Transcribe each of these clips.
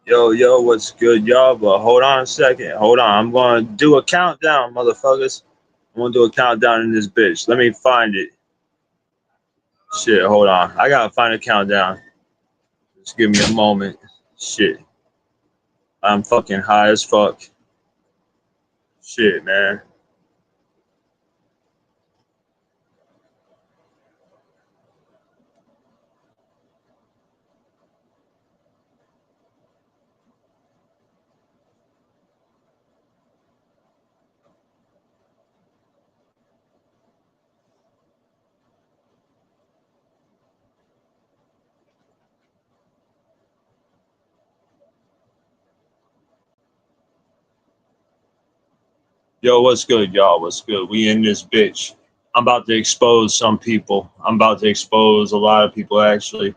Yo, what's good, y'all? But hold on a second. Hold on. I'm going to do a countdown, motherfuckers. I'm going to do a countdown in this bitch. Let me find it. Shit, hold on. I got to find a countdown. Just give me a moment. Shit. I'm fucking high as fuck. Shit, man. Yo, what's good, y'all? What's good? We in this bitch. I'm about to expose some people. I'm about to expose a lot of people, actually.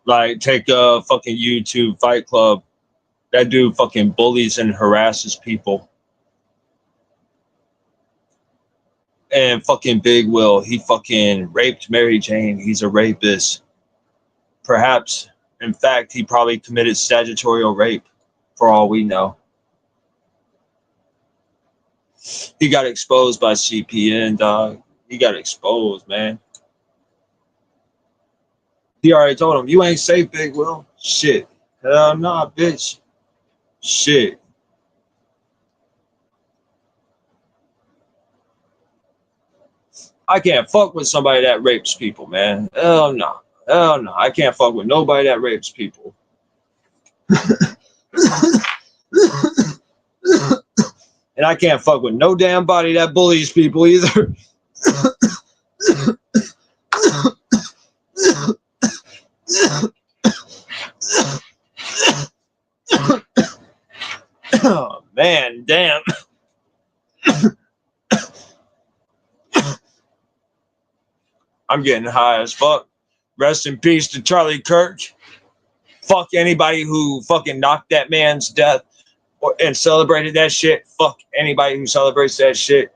Like, take a fucking YouTube Fight Club. That dude fucking bullies and harasses people. And fucking Big Will, he fucking raped Mary Jane. He's a rapist. Perhaps, in fact, he probably committed statutorial rape, for all we know. He got exposed by CPN, dog. He got exposed, man. He already told him, you ain't safe, Big Will. Shit. Hell nah, bitch. Shit. I can't fuck with somebody that rapes people, man. Hell no. Hell no. I can't fuck with nobody that rapes people. And I can't fuck with no damn body that bullies people either. Oh, man, damn. I'm getting high as fuck. Rest in peace to Charlie Kirk. Fuck anybody who fucking knocked that man's death and celebrated that shit. Fuck anybody who celebrates that shit.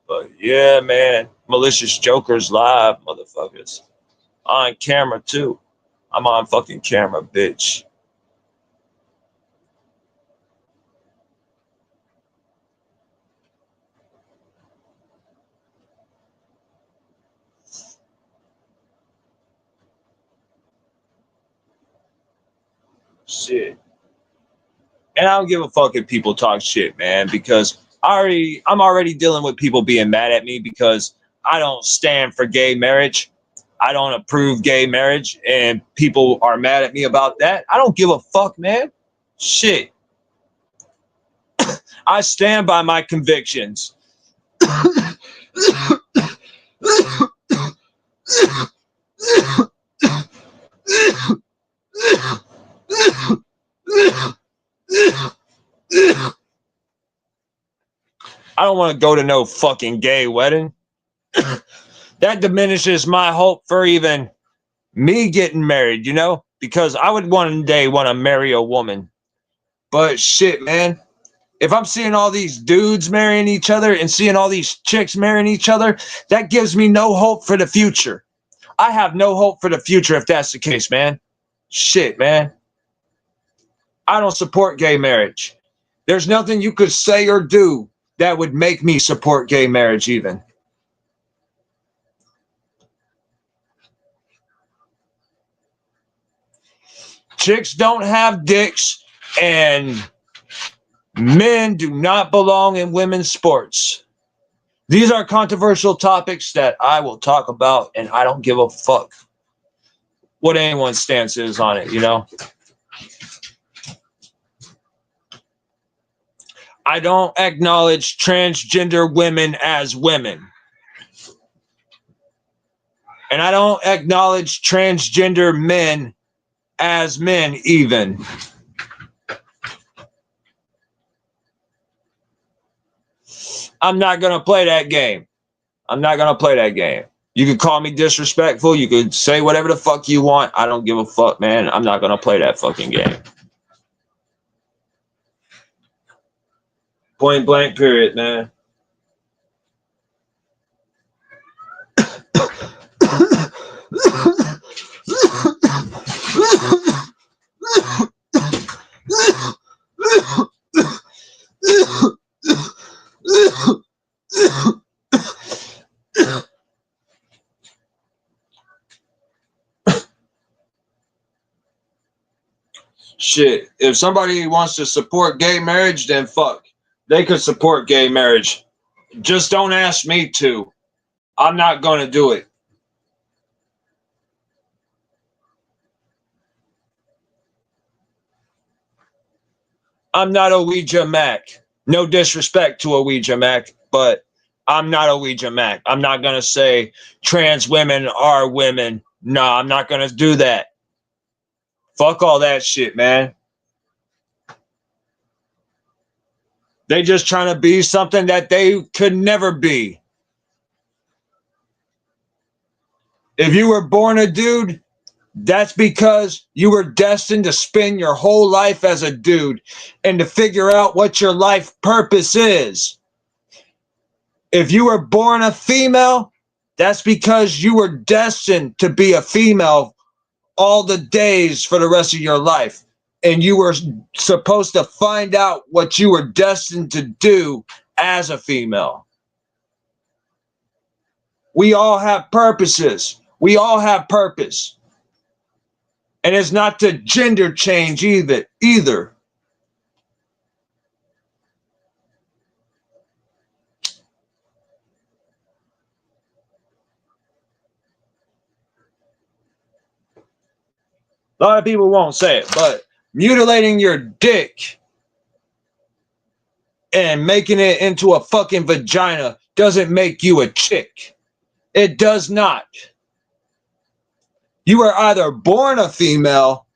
But yeah, man, Malicious Joker's live, motherfuckers. On camera too. I'm on fucking camera, bitch. Shit. And I don't give a fuck if people talk shit, man, because I'm already dealing with people being mad at me because I don't stand for gay marriage. I don't approve gay marriage, and people are mad at me about that. I don't give a fuck, man. Shit. I stand by my convictions. I don't want to go to no fucking gay wedding. That diminishes my hope for even me getting married, you know? Because I would one day want to marry a woman. But shit, man. If I'm seeing all these dudes marrying each other and seeing all these chicks marrying each other, that gives me no hope for the future. I have no hope for the future if that's the case, man. Shit, man. I don't support gay marriage. There's nothing you could say or do that would make me support gay marriage, even. Chicks don't have dicks, and men do not belong in women's sports. These are controversial topics that I will talk about, and I don't give a fuck what anyone's stance is on it, you know? I don't acknowledge transgender women as women. And I don't acknowledge transgender men as men, even. I'm not going to play that game. I'm not going to play that game. You could call me disrespectful. You could say whatever the fuck you want. I don't give a fuck, man. I'm not going to play that fucking game. Point blank, period, man. Shit, if somebody wants to support gay marriage, then fuck. They could support gay marriage. Just don't ask me to. I'm not going to do it. I'm not a Ouija Mac. No disrespect to a Ouija Mac, but I'm not a Ouija Mac. I'm not going to say trans women are women. No, I'm not going to do that. Fuck all that shit, man. They just trying to be something that they could never be. If you were born a dude, that's because you were destined to spend your whole life as a dude and to figure out what your life purpose is. If you were born a female, that's because you were destined to be a female all the days for the rest of your life. And you were supposed to find out what you were destined to do as a female. We all have purposes. We all have purpose. And it's not to gender change either. A lot of people won't say it, but mutilating your dick and making it into a fucking vagina doesn't make you a chick. It does not. You were either born a female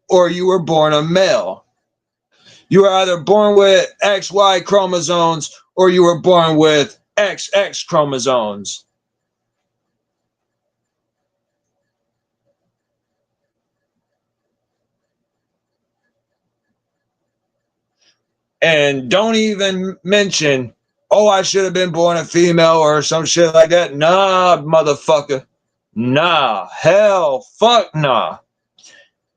or you were born a male. You were either born with XY chromosomes or you were born with XX chromosomes. And don't even mention, oh, I should have been born a female or some shit like that. Nah, motherfucker. Nah, hell, fuck nah.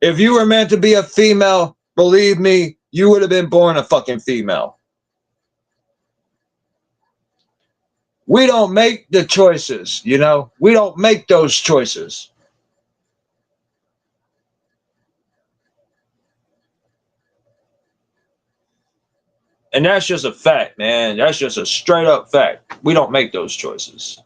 If you were meant to be a female, believe me, you would have been born a fucking female. We don't make the choices, you know? We don't make those choices. And that's just a fact, man. That's just a straight up fact. We don't make those choices.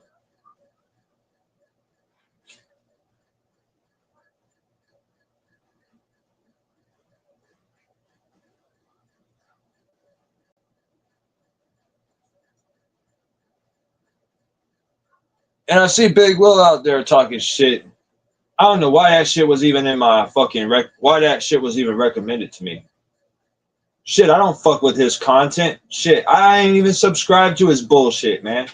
And I see Big Will out there talking shit. I don't know why that shit was even in my fucking why that shit was even recommended to me. Shit, I don't fuck with his content. Shit, I ain't even subscribed to his bullshit, man.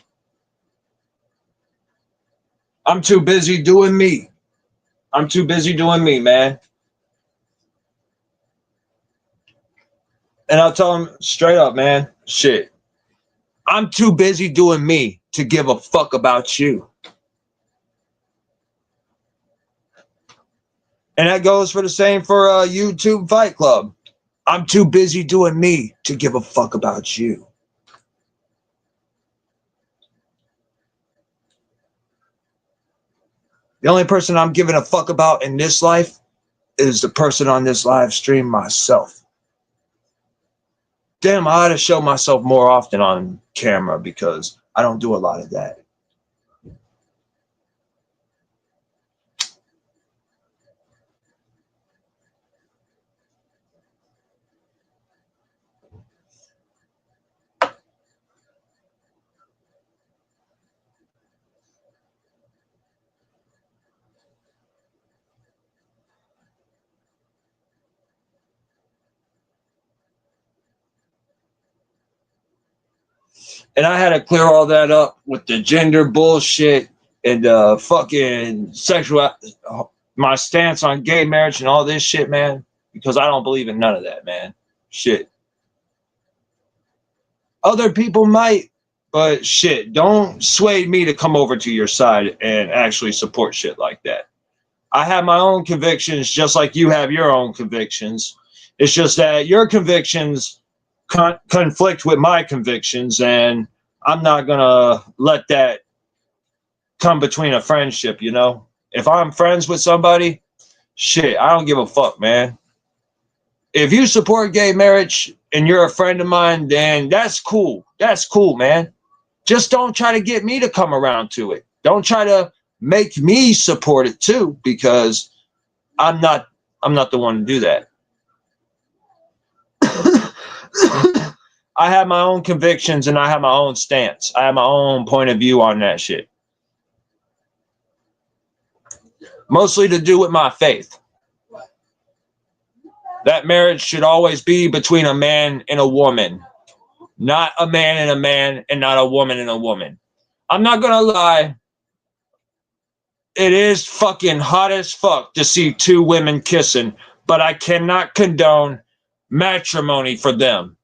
I'm too busy doing me. I'm too busy doing me, man. And I'll tell him straight up, man. Shit. I'm too busy doing me to give a fuck about you. And that goes for the same for YouTube Fight Club. I'm too busy doing me to give a fuck about you. The only person I'm giving a fuck about in this life is the person on this live stream, myself. Damn, I ought to show myself more often on camera because I don't do a lot of that. And I had to clear all that up with the gender bullshit and fucking sexual, my stance on gay marriage and all this shit, man, because I don't believe in none of that, man. Shit. Other people might, but shit, don't sway me to come over to your side and actually support shit like that. I have my own convictions just like you have your own convictions. It's just that your convictions conflict with my convictions, and I'm not gonna let that come between a friendship, you know? If I'm friends with somebody, shit, I don't give a fuck, man. If you support gay marriage and you're a friend of mine, then that's cool. That's cool, man. Just don't try to get me to come around to it. Don't try to make me support it too, because I'm not the one to do that. I have my own convictions and I have my own stance. I have my own point of view on that shit. Mostly to do with my faith. That marriage should always be between a man and a woman, not a man and not a woman and a woman. I'm not gonna lie. It is fucking hot as fuck to see two women kissing, but I cannot condone matrimony for them.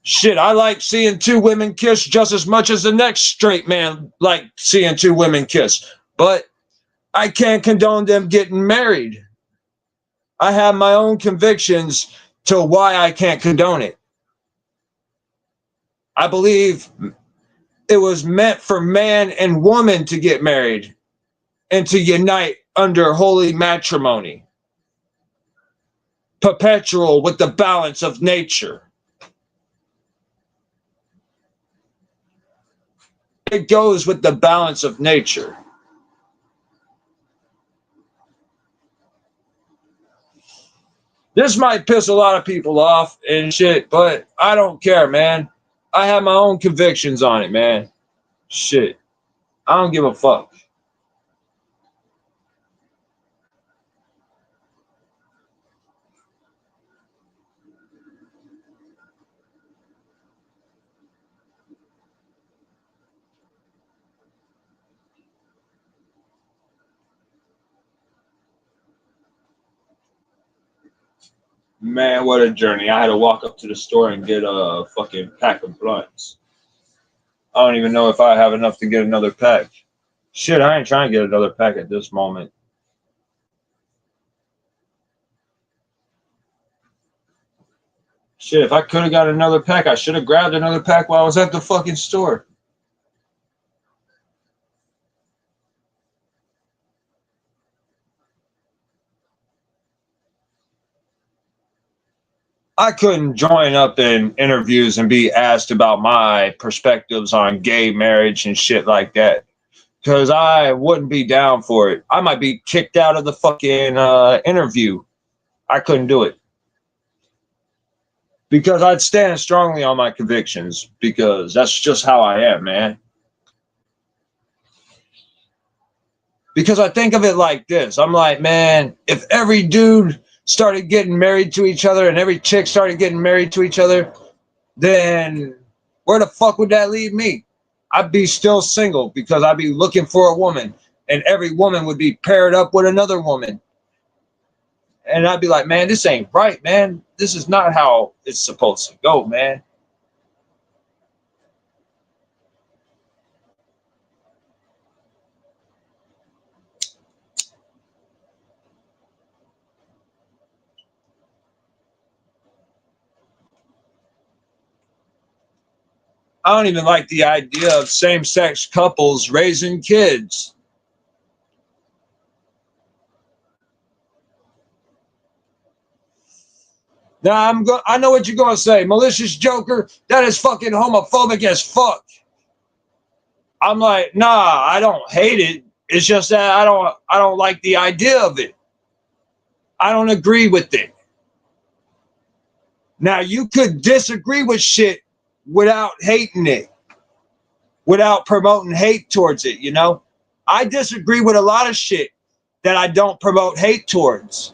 Shit, I like seeing two women kiss just as much as the next straight man like seeing two women kiss. But I can't condone them getting married. I have my own convictions to why I can't condone it. I believe it was meant for man and woman to get married and to unite under holy matrimony, perpetual with the balance of nature. It goes with the balance of nature. This might piss a lot of people off and shit, but I don't care, man. I have my own convictions on it, man. Shit. I don't give a fuck. Man, what a journey. I had to walk up to the store and get a fucking pack of blunts. I don't even know if I have enough to get another pack. Shit, I ain't trying to get another pack at this moment. Shit, if I could have got another pack, I should have grabbed another pack while I was at the fucking store. I couldn't join up in interviews and be asked about my perspectives on gay marriage and shit like that, because I wouldn't be down for it. I might be kicked out of the fucking interview. I couldn't do it. Because I'd stand strongly on my convictions, because that's just how I am, man. Because I think of it like this. I'm like, man, if every dude started getting married to each other and every chick started getting married to each other, then where the fuck would that leave me? I'd be still single because I'd be looking for a woman, and every woman would be paired up with another woman. And I'd be like, man, this ain't right, man. This is not how it's supposed to go, man. I don't even like the idea of same-sex couples raising kids. Now I know what you're gonna say, malicious Joker. That is fucking homophobic as fuck. I'm like, nah, I don't hate it. It's just that I don't like the idea of it. I don't agree with it. Now you could disagree with shit without hating it, without promoting hate towards it, you know? I disagree with a lot of shit that I don't promote hate towards.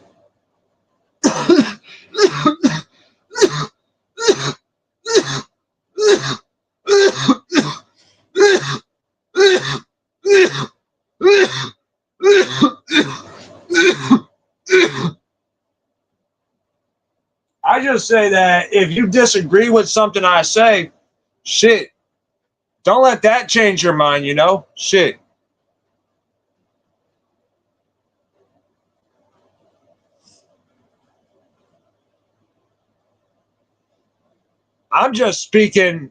I just say that if you disagree with something I say, shit, don't let that change your mind, you know? Shit. I'm just speaking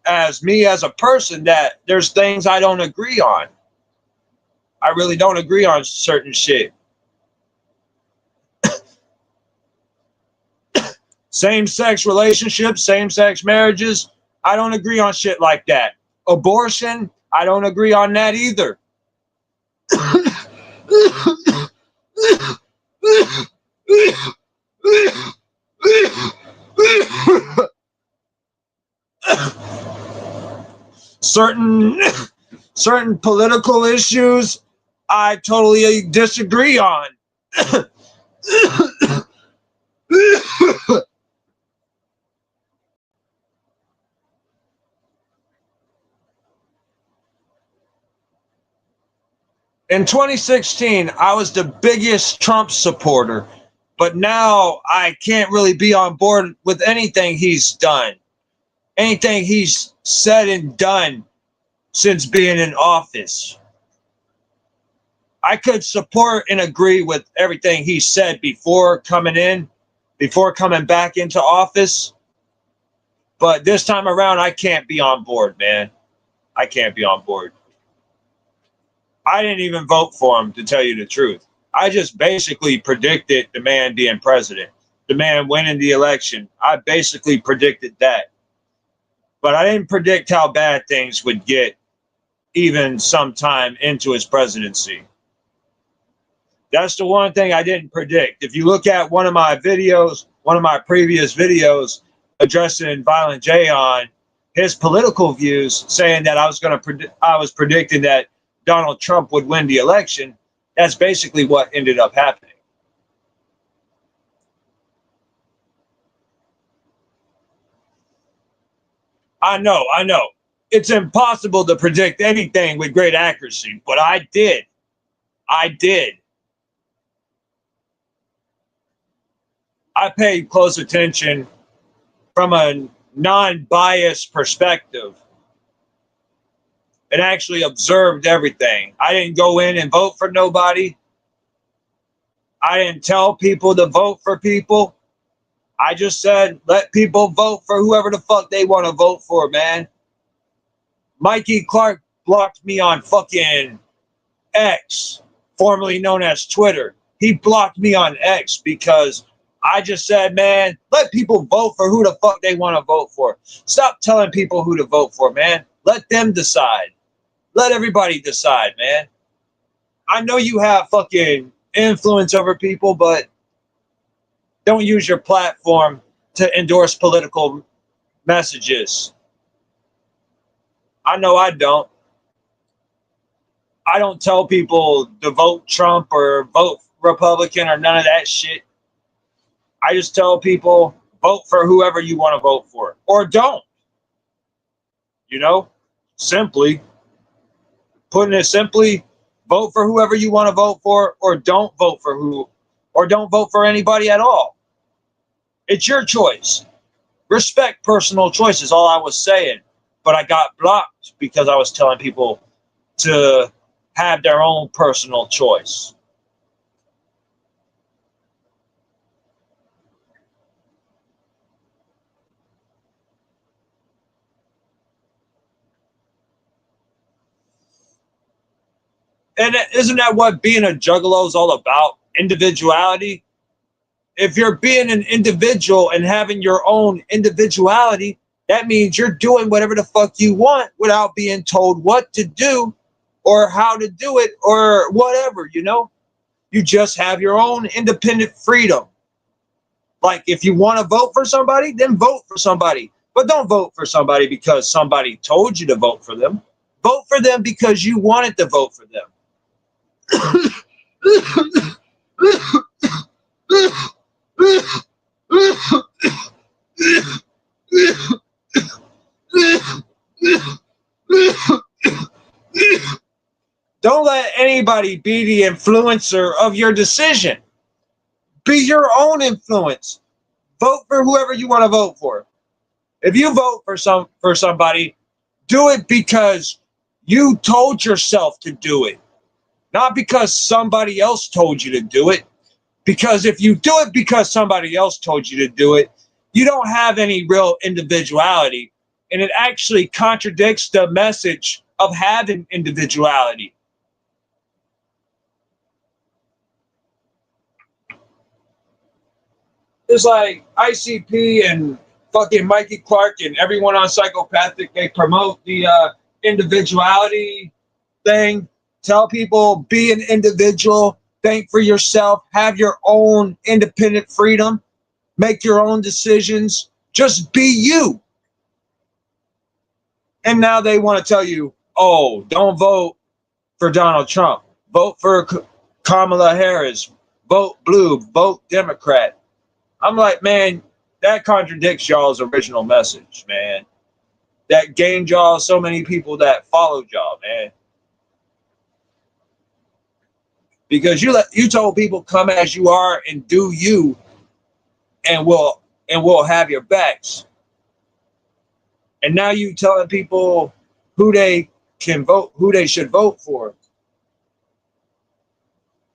as me as a person, that there's things I don't agree on. I really don't agree on certain shit. Same-sex relationships, same-sex marriages, I don't agree on shit like that. Abortion, I don't agree on that either. certain political issues I totally disagree on. In 2016, I was the biggest Trump supporter, but now I can't really be on board with anything he's done, anything he's said and done since being in office. I could support and agree with everything he said before coming back into office. But this time around, I can't be on board, man. I can't be on board. I didn't even vote for him, to tell you the truth. I just basically predicted the man being president, the man winning the election. I basically predicted that. But I didn't predict how bad things would get even sometime into his presidency. That's the one thing I didn't predict. If you look at one of my previous videos addressing Violent J on his political views, saying that I was predicting that Donald Trump would win the election, that's basically what ended up happening. I know. It's impossible to predict anything with great accuracy, but I did. I paid close attention from a non-biased perspective and actually observed everything. I didn't go in and vote for nobody. I didn't tell people to vote for people. I just said, let people vote for whoever the fuck they want to vote for, man. Mikey Clark blocked me on fucking X, formerly known as Twitter. He blocked me on X because I just said, man, let people vote for who the fuck they want to vote for. Stop telling people who to vote for, man. Let them decide. Let everybody decide, man. I know you have fucking influence over people, but don't use your platform to endorse political messages. I know I don't. I don't tell people to vote Trump or vote Republican or none of that shit. I just tell people, vote for whoever you want to vote for. Or don't. You know? Simply. Putting it simply, vote for whoever you want to vote for, or don't vote for anybody at all. It's your choice. Respect personal choices, all I was saying. But I got blocked because I was telling people to have their own personal choice. And isn't that what being a juggalo is all about? Individuality. If you're being an individual and having your own individuality, that means you're doing whatever the fuck you want without being told what to do or how to do it or whatever, you know? You just have your own independent freedom. Like, if you want to vote for somebody, then vote for somebody. But don't vote for somebody because somebody told you to vote for them. Vote for them because you wanted to vote for them. Don't let anybody be the influencer of your decision. Be your own influence. Vote for whoever you want to vote for. If you vote for somebody, do it because you told yourself to do it. Not because somebody else told you to do it. Because if you do it because somebody else told you to do it, you don't have any real individuality. And it actually contradicts the message of having individuality. It's like ICP and fucking Mikey Clark and everyone on Psychopathic, they promote the individuality thing. Tell people, be an individual, think for yourself, have your own independent freedom, make your own decisions, just be you. And now they want to tell you, oh, don't vote for Donald Trump. Vote for Kamala Harris. Vote blue. Vote Democrat. I'm like, man, that contradicts y'all's original message, man. That gained y'all so many people that followed y'all, man. Because you told people come as you are and do you, and we'll have your backs. And now you telling people who they can vote, who they should vote for.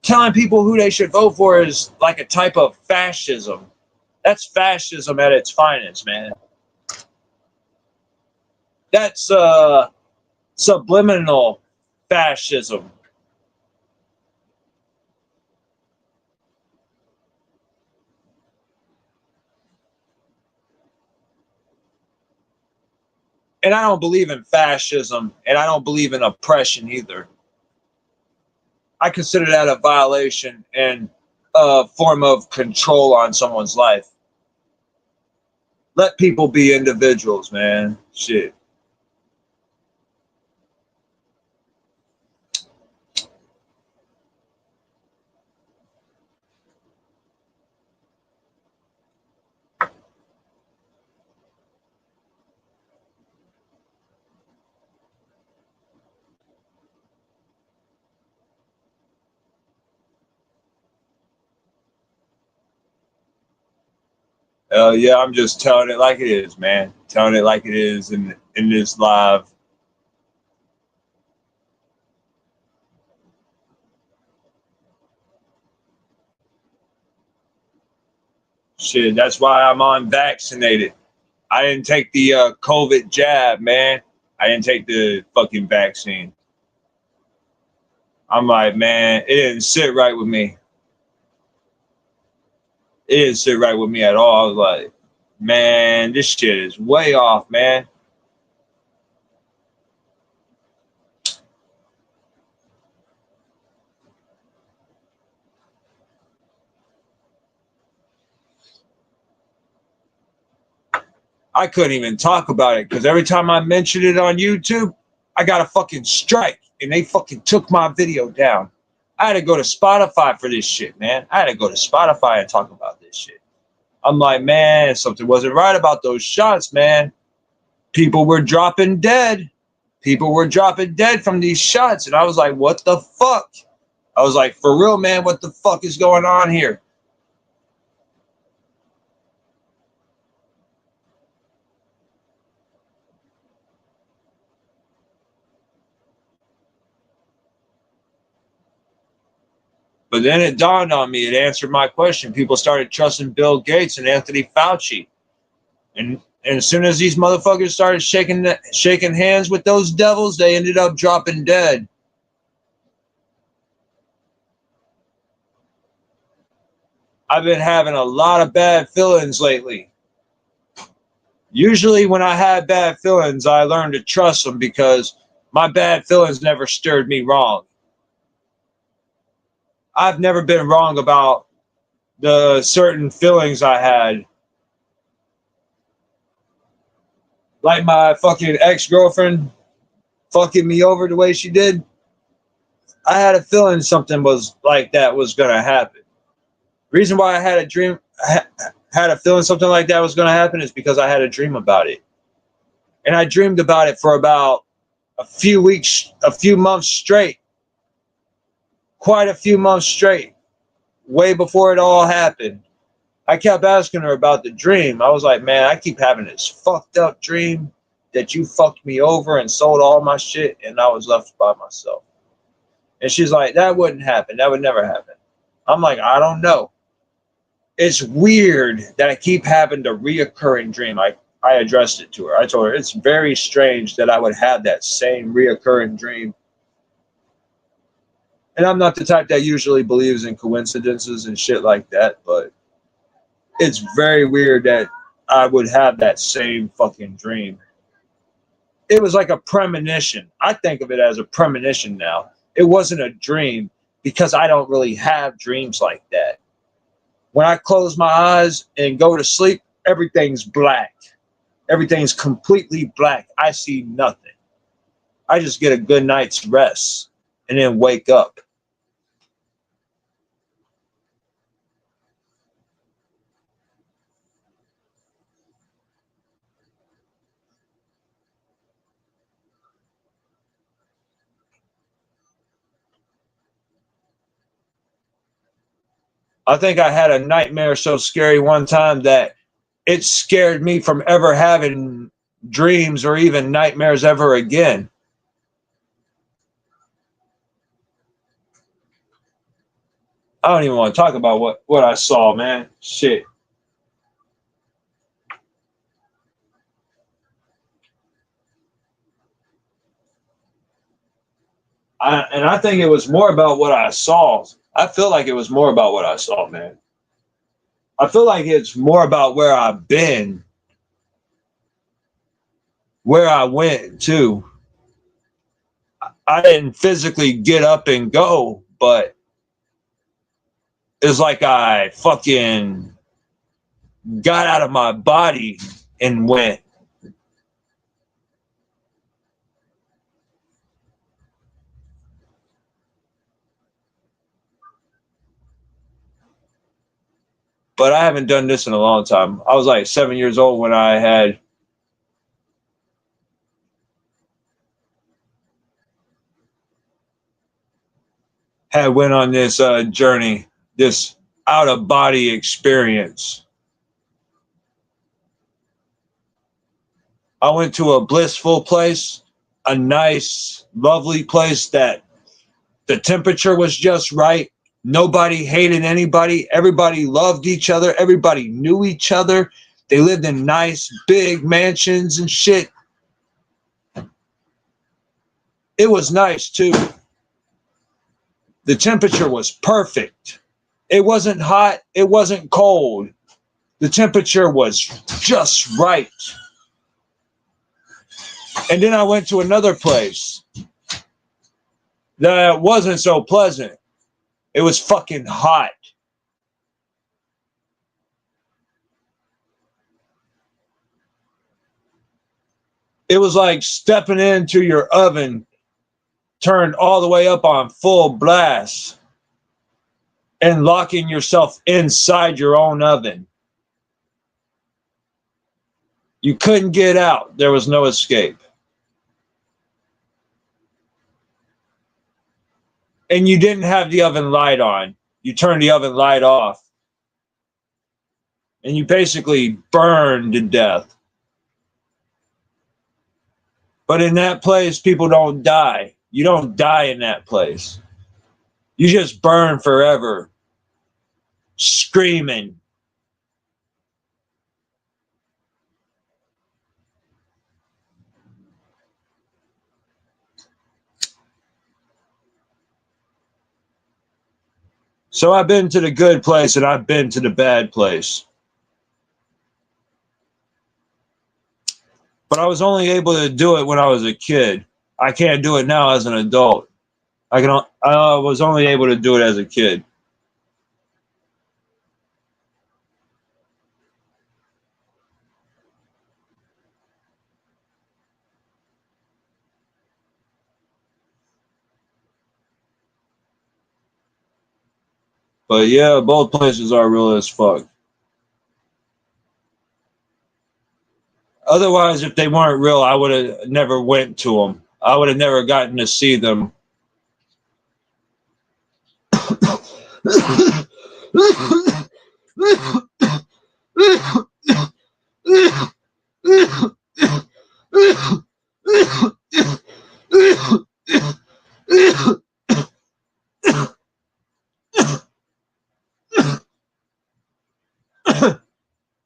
Telling people who they should vote for is like a type of fascism. That's fascism at its finest, man. That's subliminal fascism. And I don't believe in fascism, and I don't believe in oppression either. I consider that a violation and a form of control on someone's life. Let people be individuals, man. Shit. Yeah, I'm just telling it like it is, man. Telling it like it is in this live. Shit, that's why I'm unvaccinated. I didn't take the COVID jab, man. I didn't take the fucking vaccine. I'm like, man, it didn't sit right with me. It didn't sit right with me at all. I was like, man, this shit is way off, man. I couldn't even talk about it because every time I mentioned it on YouTube, I got a fucking strike and they fucking took my video down. I had to go to Spotify for this shit, man. I had to go to Spotify and talk about this shit. I'm like, man, something wasn't right about those shots, man. People were dropping dead. People were dropping dead from these shots. And I was like, what the fuck? I was like, for real, man, what the fuck is going on here? But then it dawned on me, it answered my question. People started trusting Bill Gates and Anthony Fauci. And as soon as these motherfuckers started shaking hands with those devils, they ended up dropping dead. I've been having a lot of bad feelings lately. Usually when I had bad feelings, I learned to trust them because my bad feelings never stirred me wrong. I've never been wrong about the certain feelings I had. Like my fucking ex-girlfriend fucking me over the way she did. I had a feeling something was like that was gonna happen. Reason why I had a dream, had a feeling something like that was gonna happen is because I had a dream about it, and I dreamed about it for about a few weeks, a few months straight, quite a few months straight, way before it all happened. I kept asking her about the dream. I was like, man, I keep having this fucked up dream that you fucked me over and sold all my shit, and I was left by myself. And she's like, that wouldn't happen. That would never happen. I'm like, I don't know. It's weird that I keep having the reoccurring dream. I addressed it to her. I told her it's very strange that I would have that same reoccurring dream. And I'm not the type that usually believes in coincidences and shit like that, but It's very weird that I would have that same fucking dream. It was like a premonition. I think of it as a premonition now. It wasn't a dream because I don't really have dreams like that. When I close my eyes and go to sleep, everything's black. Everything's completely black. I see nothing. I just get a good night's rest and then wake up. I think I had a nightmare so scary one time that it scared me from ever having dreams or even nightmares ever again. I don't even want to talk about what I saw, man. Shit. And I think it was more about what I saw. I feel like it was more about what I saw, man. I feel like it's more about where I've been, where I went to. I didn't physically get up and go, but it's like I fucking got out of my body and went. But I haven't done this in a long time. I was like 7 years old when I had went on this journey, this out of body experience. I went to a blissful place, a nice, lovely place that the temperature was just right. Nobody hated anybody. Everybody loved each other. Everybody knew each other. They lived in nice, big mansions and shit. It was nice too. The temperature was perfect. It wasn't hot. It wasn't cold. The temperature was just right. And then I went to another place that wasn't so pleasant. It was fucking hot. It was like stepping into your oven turned all the way up on full blast and locking yourself inside your own oven. You couldn't get out. There was no escape. And you didn't have the oven light on. You turned the oven light off. And you basically burned to death. But in that place, people don't die. You don't die in that place. You just burn forever, screaming. So I've been to the good place and I've been to the bad place. But I was only able to do it when I was a kid. I can't do it now as an adult. I was only able to do it as a kid. But yeah, both places are real as fuck. Otherwise, if they weren't real, I would have never went to them. I would have never gotten to see them.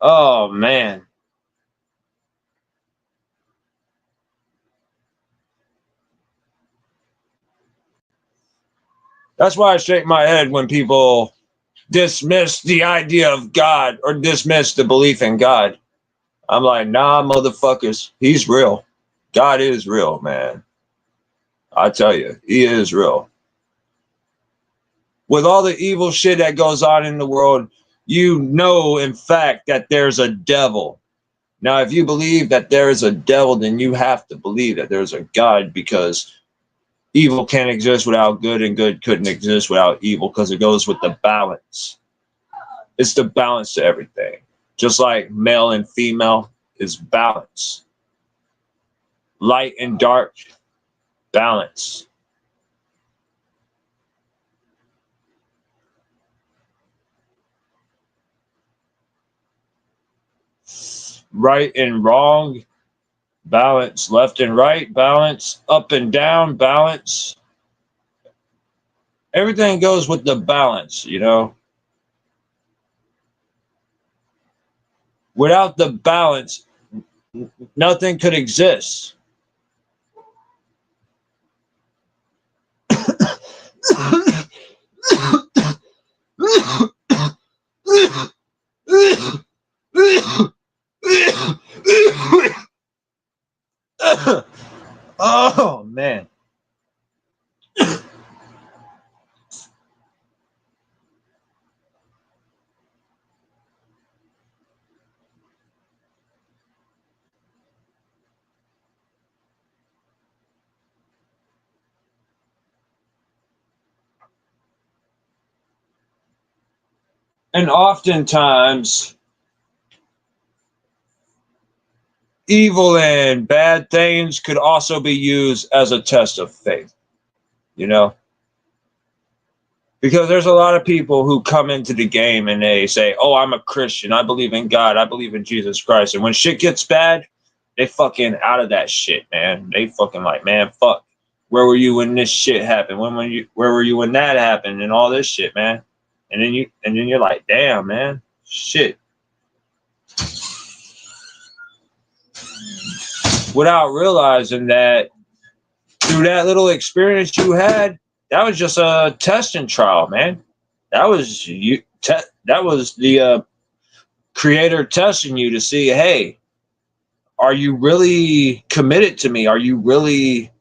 Oh man. That's why I shake my head when people dismiss the idea of God or dismiss the belief in God. I'm like, nah, motherfuckers, he's real. God is real, man. I tell you, he is real. With all the evil shit that goes on in the world, you know, in fact, that there's a devil. Now, if you believe that there is a devil, then you have to believe that there's a God, because evil can't exist without good, and good couldn't exist without evil, because it goes with the balance. It's the balance to everything. Just like male and female is balance. Light and dark, balance. Right and wrong, balance. Left and right, balance. Up and down, balance. Everything goes with the balance, you know. Without the balance, nothing could exist. Oh man. And oftentimes, evil and bad things could also be used as a test of faith, you know? Because there's a lot of people who come into the game and they say, oh, I'm a Christian. I believe in God. I believe in Jesus Christ. And when shit gets bad, they fucking out of that shit, man. They fucking like, man, fuck. Where were you when this shit happened? Where were you when that happened and all this shit, man? And then you're like, damn, man, shit. Without realizing that through that little experience you had, that was just a testing trial, man. That was you. That was the creator testing you to see, hey, are you really committed to me? Are you really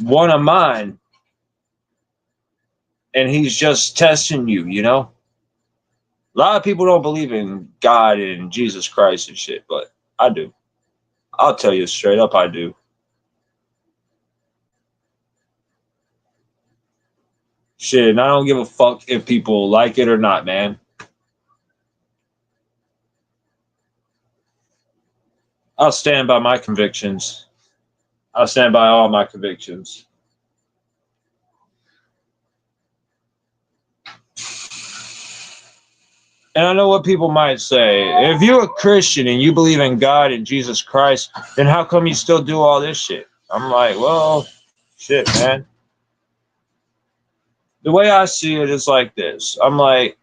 one of mine? And he's just testing you, you know? A lot of people don't believe in God and Jesus Christ and shit, but I do. I'll tell you straight up, I do. Shit, and I don't give a fuck if people like it or not, man. I'll stand by my convictions. I'll stand by all my convictions. And I know what people might say. If you're a Christian and you believe in God and Jesus Christ, then how come you still do all this shit? I'm like, well, shit, man. The way I see it is like this. I'm like,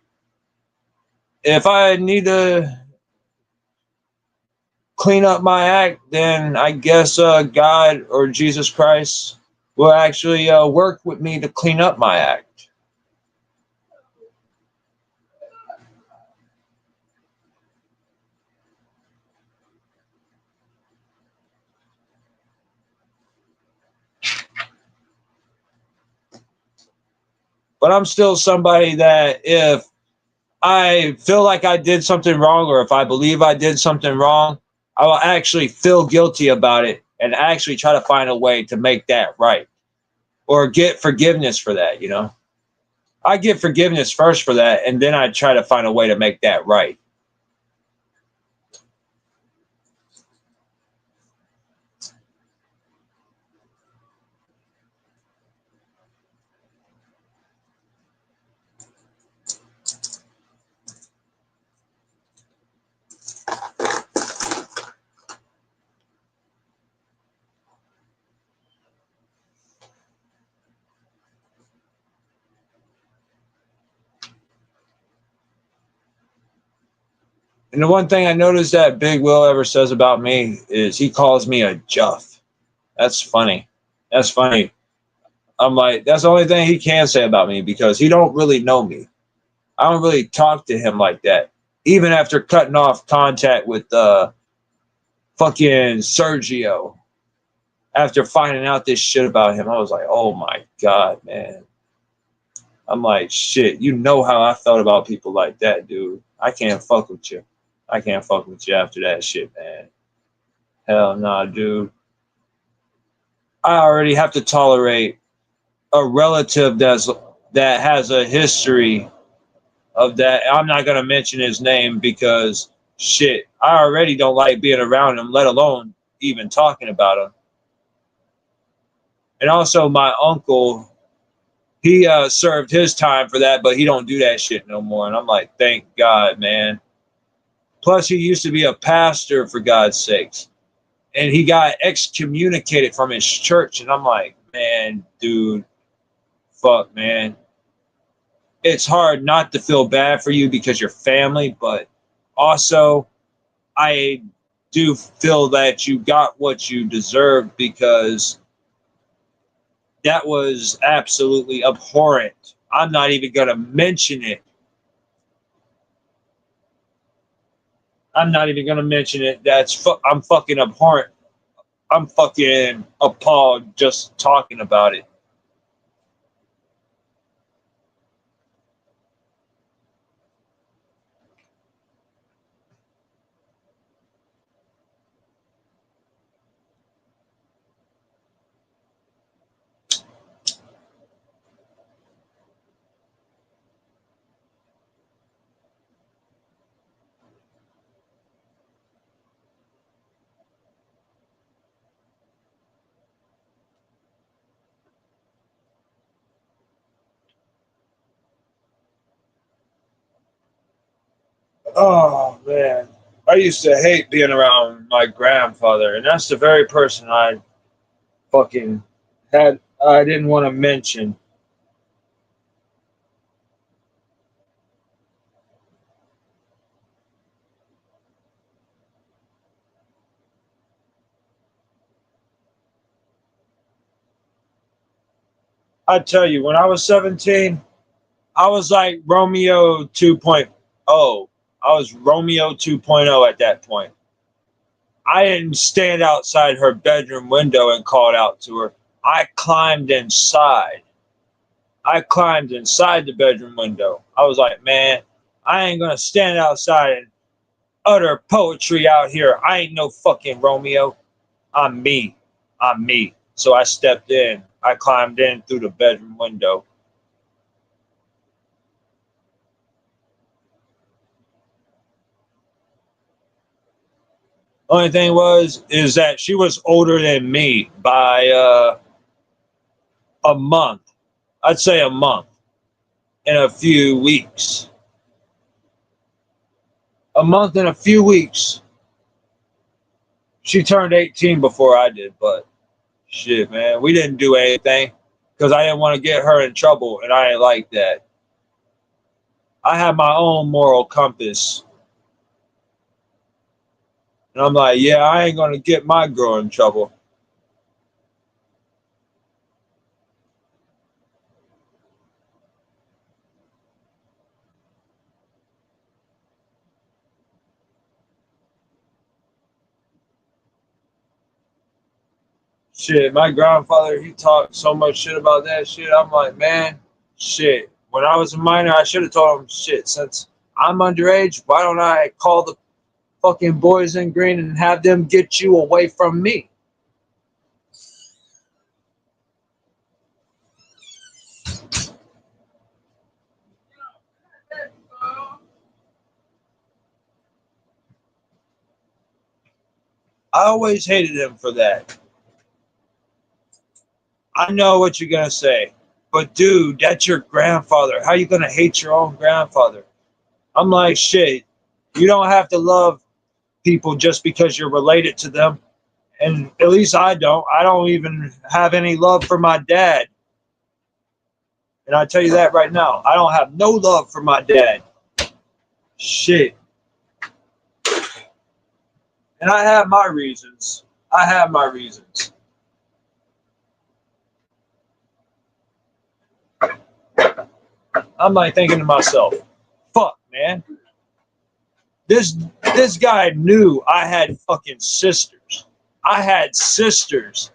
if I need to clean up my act, then I guess God or Jesus Christ will actually work with me to clean up my act. But I'm still somebody that if I feel like I did something wrong, or if I believe I did something wrong, I will actually feel guilty about it and actually try to find a way to make that right or get forgiveness for that, you know? I get forgiveness first for that, and then I try to find a way to make that right. And the one thing I noticed that Big Will ever says about me is he calls me a Juff. That's funny. That's funny. I'm like, that's the only thing he can say about me because he don't really know me. I don't really talk to him like that. Even after cutting off contact with fucking Sergio, after finding out this shit about him, I was like, oh my God, man. I'm like, shit, you know how I felt about people like that, dude. I can't fuck with you. I can't fuck with you after that shit, man. Hell nah, dude. I already have to tolerate a relative that has a history of that. I'm not gonna mention his name because shit, I already don't like being around him, let alone even talking about him. And also my uncle, he served his time for that, but he don't do that shit no more. And I'm like, thank God, man. Plus, he used to be a pastor, for God's sakes, and he got excommunicated from his church. And I'm like, man, dude, fuck, man. It's hard not to feel bad for you because you're family, but also I do feel that you got what you deserved because that was absolutely abhorrent. I'm not even going to mention it. I'm not even going to mention it. I'm fucking abhorrent. I'm fucking appalled just talking about it. Oh, man. I used to hate being around my grandfather, and that's the very person fucking I didn't want to mention. I tell you, when I was 17, I was like Romeo 2.0. I was Romeo 2.0 at that point. I didn't stand outside her bedroom window and called out to her. I climbed inside. I climbed inside the bedroom window. I was like, man, I ain't gonna stand outside and utter poetry out here. I ain't no fucking Romeo. I'm me. I'm me. So I stepped in. I climbed in through the bedroom window. Only thing is that she was older than me by a month. I'd say a month and a few weeks. A month and a few weeks. She turned 18 before I did, but shit, man, we didn't do anything because I didn't want to get her in trouble, and I didn't like that. I have my own moral compass, and I'm like, yeah, I ain't gonna get my girl in trouble. Shit, my grandfather, he talked so much shit about that shit. I'm like, man, shit. When I was a minor, I should have told him, shit, since I'm underage, why don't I call the fucking boys in green and have them get you away from me? I always hated him for that. I know what you're gonna say, but dude, that's your grandfather. How you gonna hate your own grandfather? I'm like, shit. You don't have to love people just because you're related to them. And at least I don't. I don't even have any love for my dad. And I tell you that right now. I don't have no love for my dad. Shit. And I have my reasons. I have my reasons. I'm like thinking to myself, fuck, man. This this guy knew I had fucking sisters. I had sisters.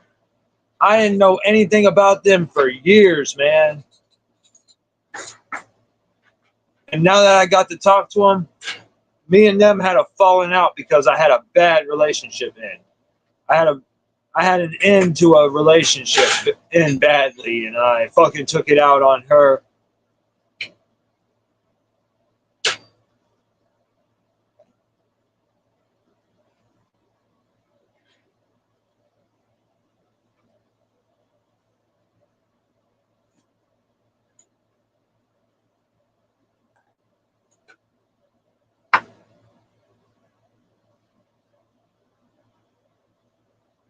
I didn't know anything about them for years, man. And now that I got to talk to them, me and them had a falling out because I had a bad relationship in. I had a I had an end to a relationship end badly, and I fucking took it out on her.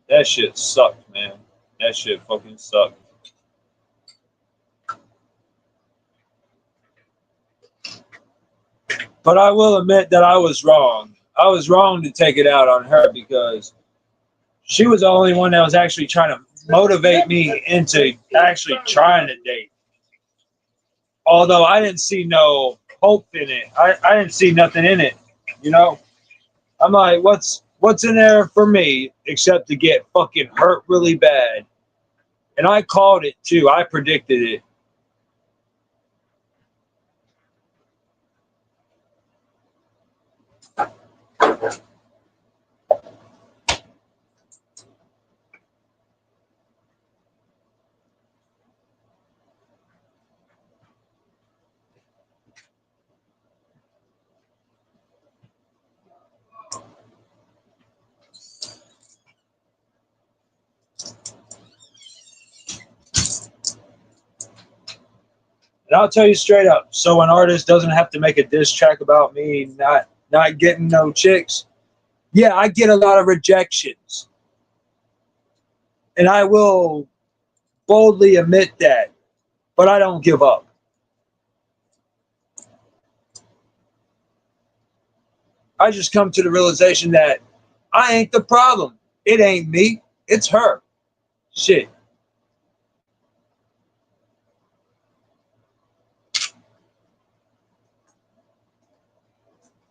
That shit sucked, man. That shit fucking sucked. But I will admit that I was wrong. I was wrong to take it out on her because she was the only one that was actually trying to motivate me into actually trying to date. Although I didn't see no hope in it. I didn't see nothing in it. You know? I'm like, what's in there for me except to get fucking hurt really bad? And I called it too. I predicted it. And I'll tell you straight up, so an artist doesn't have to make a diss track about me not getting no chicks. Yeah, I get a lot of rejections. And I will boldly admit that, but I don't give up. I just come to the realization that I ain't the problem. It ain't me, it's her. Shit.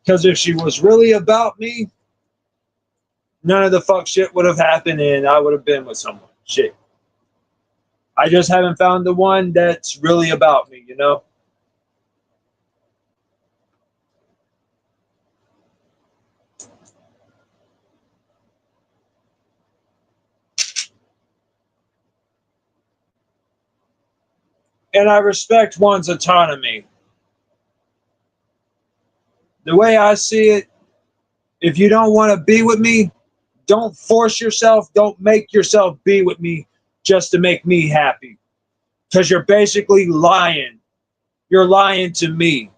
Because if she was really about me, none of the fuck shit would have happened and I would have been with someone. Shit. I just haven't found the one that's really about me, you know? And I respect one's autonomy. The way I see it, if you don't want to be with me, don't force yourself, don't make yourself be with me just to make me happy. Because you're basically lying. You're lying to me.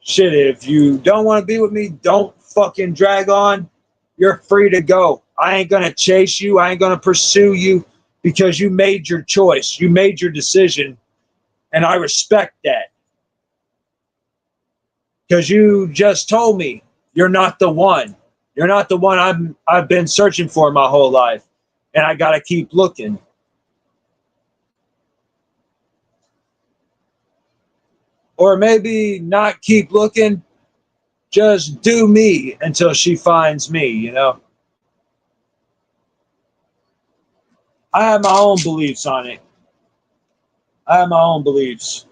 Shit, if you don't want to be with me, don't fucking drag on. You're free to go. I ain't gonna chase you. I ain't gonna pursue you because you made your choice. You made your decision. And I respect that. Because you just told me you're not the one. You're not the one I've been searching for my whole life. And I gotta keep looking. Or maybe not keep looking, just do me until she finds me, you know? I have my own beliefs on it. I have my own beliefs.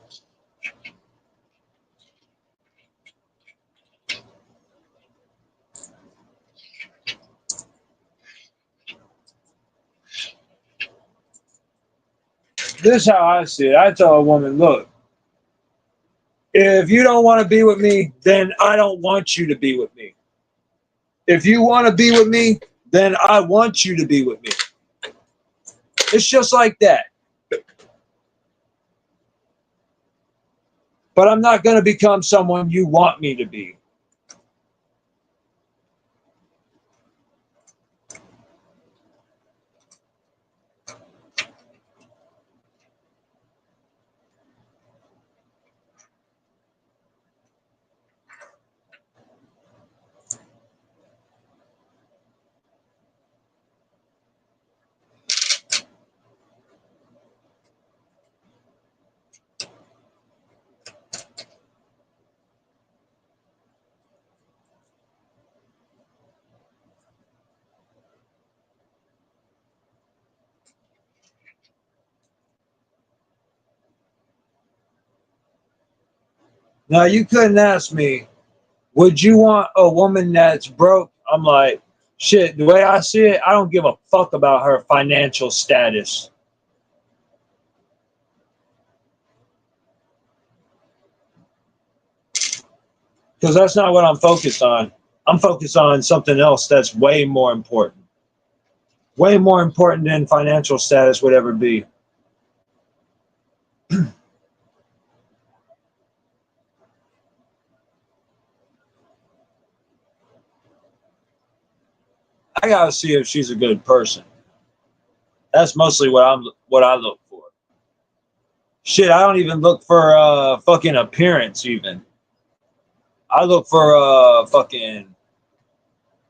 This is how I see it. I tell a woman, look, if you don't want to be with me, then I don't want you to be with me. If you want to be with me, then I want you to be with me. It's just like that. But I'm not going to become someone you want me to be. Now, you couldn't ask me, would you want a woman that's broke? I'm like, shit, the way I see it, I don't give a fuck about her financial status. Because that's not what I'm focused on. I'm focused on something else that's way more important. Way more important than financial status would ever be. I gotta see if she's a good person. That's mostly what I look for. Shit, I don't even look for fucking appearance even. I look for fucking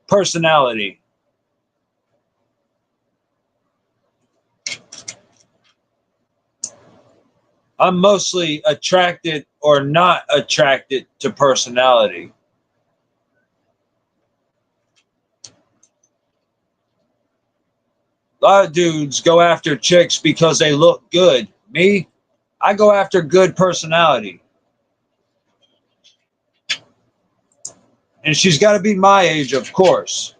personality. I'm mostly attracted or not attracted to personality. A lot of dudes go after chicks because they look good. Me, I go after good personality. And she's got to be my age, of course.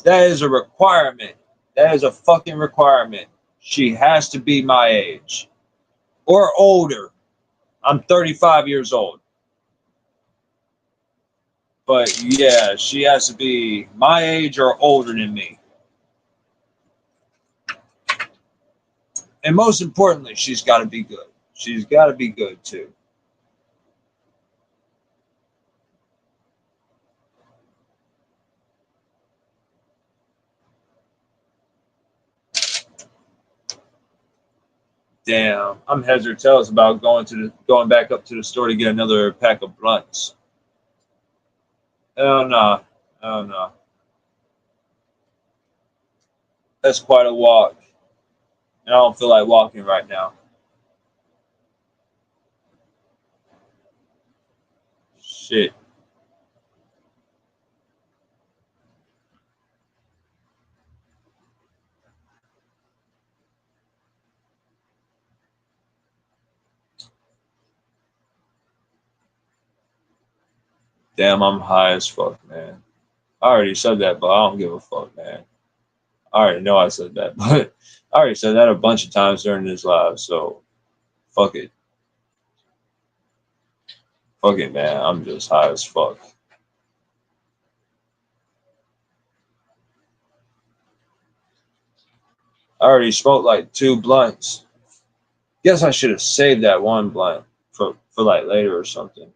That is a requirement. That is a fucking requirement. She has to be my age or older. I'm 35 years old. But yeah, she has to be my age or older than me. And most importantly, she's got to be good. She's got to be good too. Damn, I'm heads or tails about going back up to the store to get another pack of blunts. Oh no, oh no, that's quite a walk, and I don't feel like walking right now. Shit, damn, I'm high as fuck, man. I already said that, but I don't give a fuck, man. I already know I said that, but I already said that a bunch of times during this live, so fuck it, fuck it, man. I'm just high as fuck. I already smoked like 2 blunts. Guess I should have saved that one blunt for like later or something.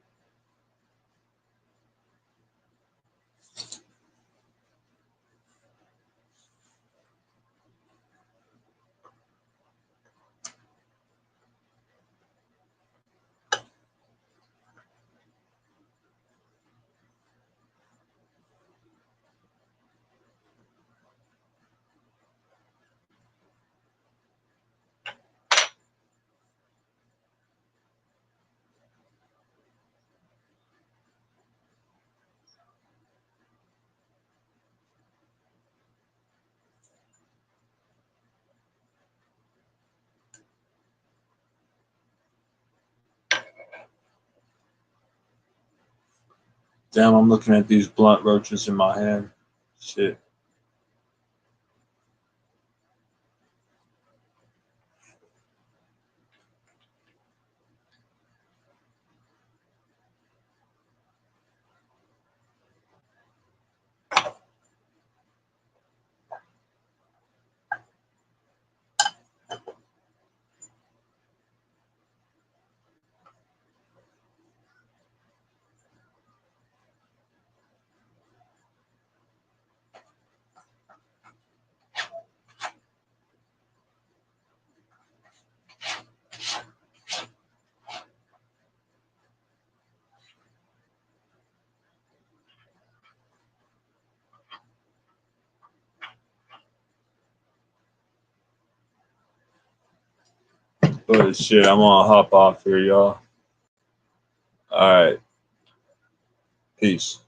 Damn, I'm looking at these blunt roaches in my hand. Shit. But shit, I'm gonna hop off here, y'all. All right. Peace.